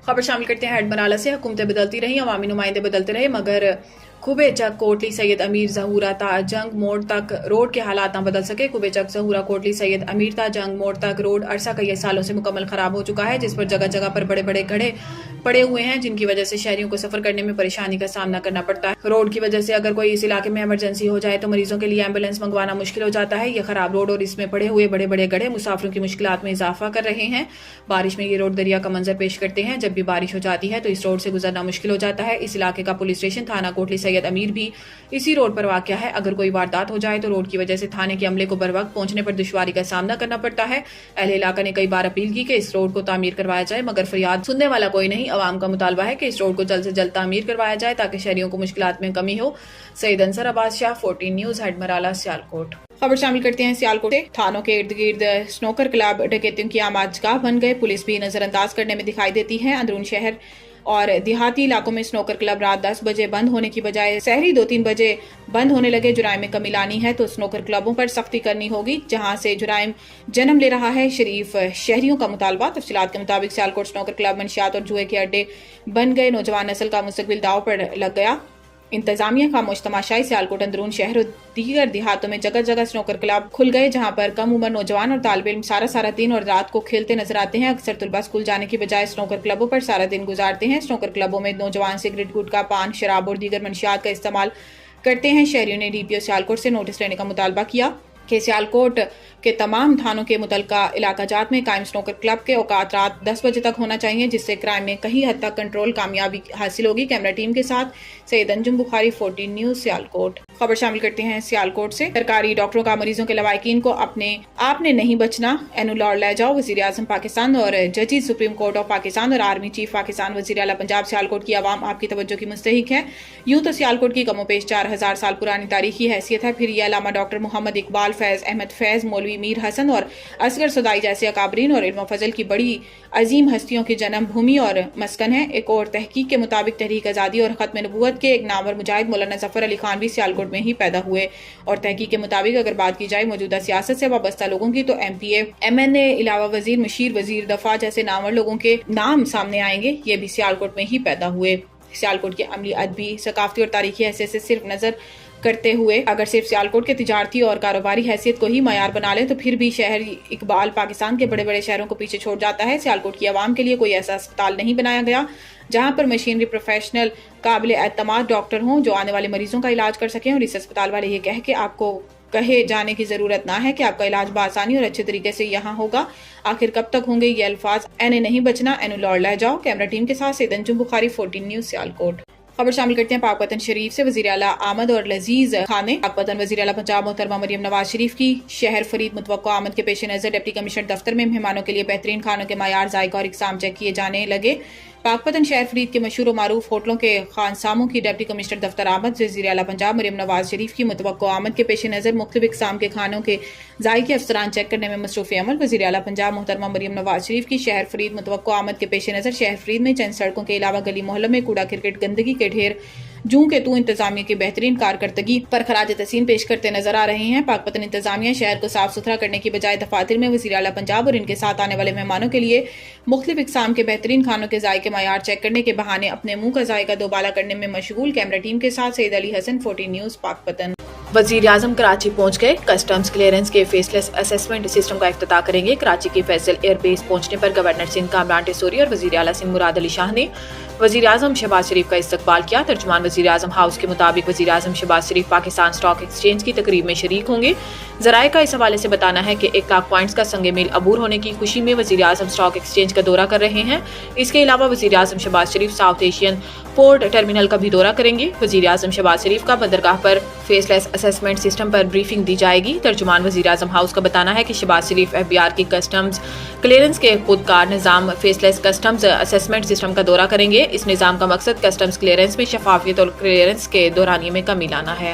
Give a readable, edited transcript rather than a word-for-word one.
خبر شامل کرتے ہیں ہیڈ مرالہ سے۔ حکومتیں بدلتی رہیں، عوامی نمائندے بدلتے رہے، مگر کوبے چک کوٹلی سید امیر ظہورہ تا جنگ موڑ تک روڈ کے حالات نہ بدل سکے۔ کوبے چک ظہورہ کوٹلی سید امیر تا جنگ موڑ تک روڈ عرصہ کئی سالوں سے مکمل خراب ہو چکا ہے، جس پر جگہ جگہ پر بڑے بڑے گڑھے پڑے ہوئے ہیں، جن کی وجہ سے شہریوں کو سفر کرنے میں پریشانی کا سامنا کرنا پڑتا ہے۔ روڈ کی وجہ سے اگر کوئی اس علاقے میں ایمرجنسی ہو جائے تو مریضوں کے لیے ایمبولینس منگوانا مشکل ہو جاتا ہے۔ یہ خراب روڈ اور اس میں پڑے ہوئے بڑے بڑے گڑھے مسافروں کی مشکلات میں اضافہ کر رہے ہیں۔ بارش میں یہ روڈ دریا کا منظر پیش کرتے ہیں۔ جب بھی بارش ہو جاتی ہے تو اس روڈ سے گزرنا مشکل ہو جاتا ہے۔ اس علاقے کا پولیس اسٹیشن تھانہ کوٹلی سید امیر بھی اسی روڈ پر واقع ہے۔ اگر کوئی واردات ہو جائے تو روڈ کی وجہ سے تھانے کے عملے کو بر وقت پہنچنے پر دشواری کا سامنا کرنا پڑتا ہے۔ اہل علاقہ نے کئی بار اپیل کی کہ اس روڈ کو تعمیر کروایا جائے، مگر فریاد سننے والا کوئی نہیں۔ عوام کا مطالبہ ہے کہ اس روڈ کو جلد سے جلد تعمیر کروایا جائے تاکہ شہریوں کو مشکلات میں کمی ہو۔ سید انصر عباس شاہ، 14 نیوز، ہیڈ مرالہ، سیالکوٹ۔ خبر شامل کرتے ہیں سیالکوٹ سے۔ تھانوں کے ارد گرد سنوکر کلب ڈکیتوں کی آماج گاہ بن گئے، پولیس بھی نظر انداز کرنے میں دکھائی دیتی ہے۔ اندرون شہر اور دیہاتی علاقوں میں سنوکر کلب رات 10 بجے بند ہونے کی بجائے سحری 2-3 بجے بند ہونے لگے۔ جرائم میں کمی لانی ہے تو سنوکر کلبوں پر سختی کرنی ہوگی، جہاں سے جرائم جنم لے رہا ہے شریف شہریوں کا مطالبہ۔ تفصیلات کے مطابق سیالکوٹ سنوکر کلب منشیات اور جوئے کے اڈے بن گئے، نوجوان نسل کا مستقبل داؤ پر لگ گیا۔ انتظامیہ خاموش تماشائی۔ سیالکوٹ اندرون شہر اور دیگر دیہاتوں میں جگہ جگہ سنوکر کلب کھل گئے، جہاں پر کم عمر نوجوان اور طالب علم سارا دن اور رات کو کھیلتے نظر آتے ہیں۔ اکثر طلباء اسکول جانے کی بجائے سنوکر کلبوں پر سارا دن گزارتے ہیں۔ سنوکر کلبوں میں نوجوان سگریٹ، گٹکا، پان، شراب اور دیگر منشیات کا استعمال کرتے ہیں۔ شہریوں نے ڈی پی او سیالکوٹ سے نوٹس لینے کا مطالبہ کیا کہ سیالکوٹ کے تمام تھانوں کے متعلقہ علاقہ جات میں قائم سنوکر کلب کے اوقات رات 10 بجے تک ہونا چاہیے، جس سے کرائم میں کہیں حد تک کنٹرول کامیابی حاصل ہوگی۔ کیمرہ ٹیم کے ساتھ سید انجم بخاری، 14 نیوز، سیالکوٹ۔ خبر شامل کرتے ہیں سیالکوٹ سے۔ سرکاری ڈاکٹروں کا مریضوں کے لواحقین کو آپ نے نہیں بچنا، اینولار لے جاؤ۔ وزیر اعظم پاکستان اور ججز سپریم کورٹ آف پاکستان اور آرمی چیف پاکستان وزیر اعلیٰ پنجاب۔ سیالکوٹ کی عوام آپ کی توجہ کی مستحق ہے۔ یوں تو سیالکوٹ کی کم و بیش 4000 سال پرانی تاریخی حیثیت ہے، پھر یہ علامہ ڈاکٹر محمد اقبال، فیض احمد فیض، مولوی میر حسن اور اصغر صدائی جیسے اکابرین اور علم و فضل کی بڑی عظیم ہستیوں کی جنم بھومی اور مسکن ہے۔ ایک اور تحقیق کے مطابق تحریک آزادی اور ختم نبوت کے ایک نامور مجاہد مولانا ظفر علی خان بھی سیالکوٹ میں ہی پیدا ہوئے، اور تحقیق کے مطابق اگر بات کی جائے موجودہ سیاست سے وابستہ لوگوں کی تو ایم پی اے، ایم این اے، علاوہ وزیر، مشیر، وزیر دفاع جیسے نامور لوگوں کے نام سامنے آئیں گے، یہ بھی سیالکوٹ میں ہی پیدا ہوئے۔ سیالکوٹ کی عملی، ادبی، ثقافتی اور تاریخی حیثیت سے صرف نظر کرتے ہوئے اگر صرف سیالکوٹ کے تجارتی اور کاروباری حیثیت کو ہی معیار بنا لیں تو پھر بھی شہر اقبال پاکستان کے بڑے بڑے شہروں کو پیچھے چھوڑ جاتا ہے۔ سیالکوٹ کی عوام کے لیے کوئی ایسا اسپتال نہیں بنایا گیا جہاں پر مشینری، پروفیشنل، قابل اعتماد ڈاکٹر ہوں جو آنے والے مریضوں کا علاج کر سکیں، اور اس اسپتال والے یہ کہہ کے آپ کو کہے جانے کی ضرورت نہ ہے کہ آپ کا علاج بآسانی اور اچھے طریقے سے یہاں ہوگا۔ آخر کب تک ہوں گے یہ الفاظ، اینے نہیں بچنا، اینولار لے جاؤ۔ کیمرہ ٹیم کے ساتھ سید انجم بخاری، 14 نیوز، سیالکوٹ۔ خبر شامل کرتے ہیں پاک وطن شریف سے۔ وزیر اعلیٰ آمد اور لذیذ کھانے۔ پاک وطن وزیر اعلیٰ پنجاب محترمہ مریم نواز شریف کی شہر فرید متوقع آمد کے پیش نظر ڈپٹی کمشنر دفتر میں مہمانوں کے لیے بہترین کھانوں کے معیار، ذائقہ اور اقسام چیک کیے جانے لگے۔ پاک وطن شہر فرید کے مشہور و معروف ہوٹلوں کے خانساموں کی ڈپٹی کمشنر دفتر آمد۔ وزیر اعلیٰ پنجاب مریم نواز شریف کی متوقع آمد کے پیش نظر مختلف اقسام کے کھانوں کے ذائقے افسران چیک کرنے میں مصروف عمل۔ وزیر اعلیٰ پنجاب محترمہ مریم نواز شریف کی شہر فرید متوقع آمد کے پیش نظر شہر فرید میں چند سڑکوں کے علاوہ گلی محلوں میں کوڑا کرکٹ، گندگی کے ڈھیر جوں کے تو انتظامیہ کی بہترین کارکردگی پر خراج تحسین پیش کرتے نظر آ رہے ہیں۔ پاک وطن انتظامیہ شہر کو صاف ستھرا کرنے کی بجائے دفاتر میں وزیر اعلیٰ پنجاب اور ان کے ساتھ آنے والے مہمانوں کے لیے مختلف اقسام کے بہترین کھانوں کے ذائقے معیار چیک کرنے کے بہانے اپنے منہ کا ذائقہ دوبالا کرنے میں مشغول۔ کیمرہ ٹیم کے ساتھ سید علی حسن، 14 نیوز، پاک وطن۔ وزیر اعظم کراچی پہنچ گئے، کسٹمز کلیئرنس کے فیس لیس اسسمنٹ سسٹم کا افتتاح کریں گے۔ کراچی کے فیصل ایئر بیس پہنچنے پر گورنر سندھ کامران ٹیسوری اور وزیر اعلیٰ سندھ مراد علی شاہ نے وزیر اعظم شہباز شریف کا استقبال کیا۔ ترجمان وزیر اعظم ہاؤس کے مطابق وزیر اعظم شہباز شریف پاکستان اسٹاک ایکسچینج کی تقریب میں شریک ہوں گے۔ ذرائع کا اس حوالے سے بتانا ہے کہ 1 لاکھ پوائنٹس کا سنگ میل عبور ہونے کی خوشی میں وزیر اعظم اسٹاک ایکسچینج کا دورہ کر رہے ہیں۔ اس کے علاوہ وزیر اعظم شہباز شریف ساؤتھ ایشین پورٹ ٹرمینل کا بھی دورہ کریں گے۔ وزیر اعظم شہباز شریف کا بندرگاہ پر فیس لیس اسسمنٹ سسٹم پر بریفنگ دی جائے گی۔ ترجمان وزیر اعظم ہاؤس کا بتانا ہے کہ شہباز شریف FBR کی کسٹمز کلیئرنس کے خود کار نظام فیس لیس کسٹمز اسسمنٹ سسٹم کا دورہ کریں گے۔ اس نظام کا مقصد کسٹمز کلیئرنس میں شفافیت اور کلیئرنس کے دورانیے میں کمی لانا ہے۔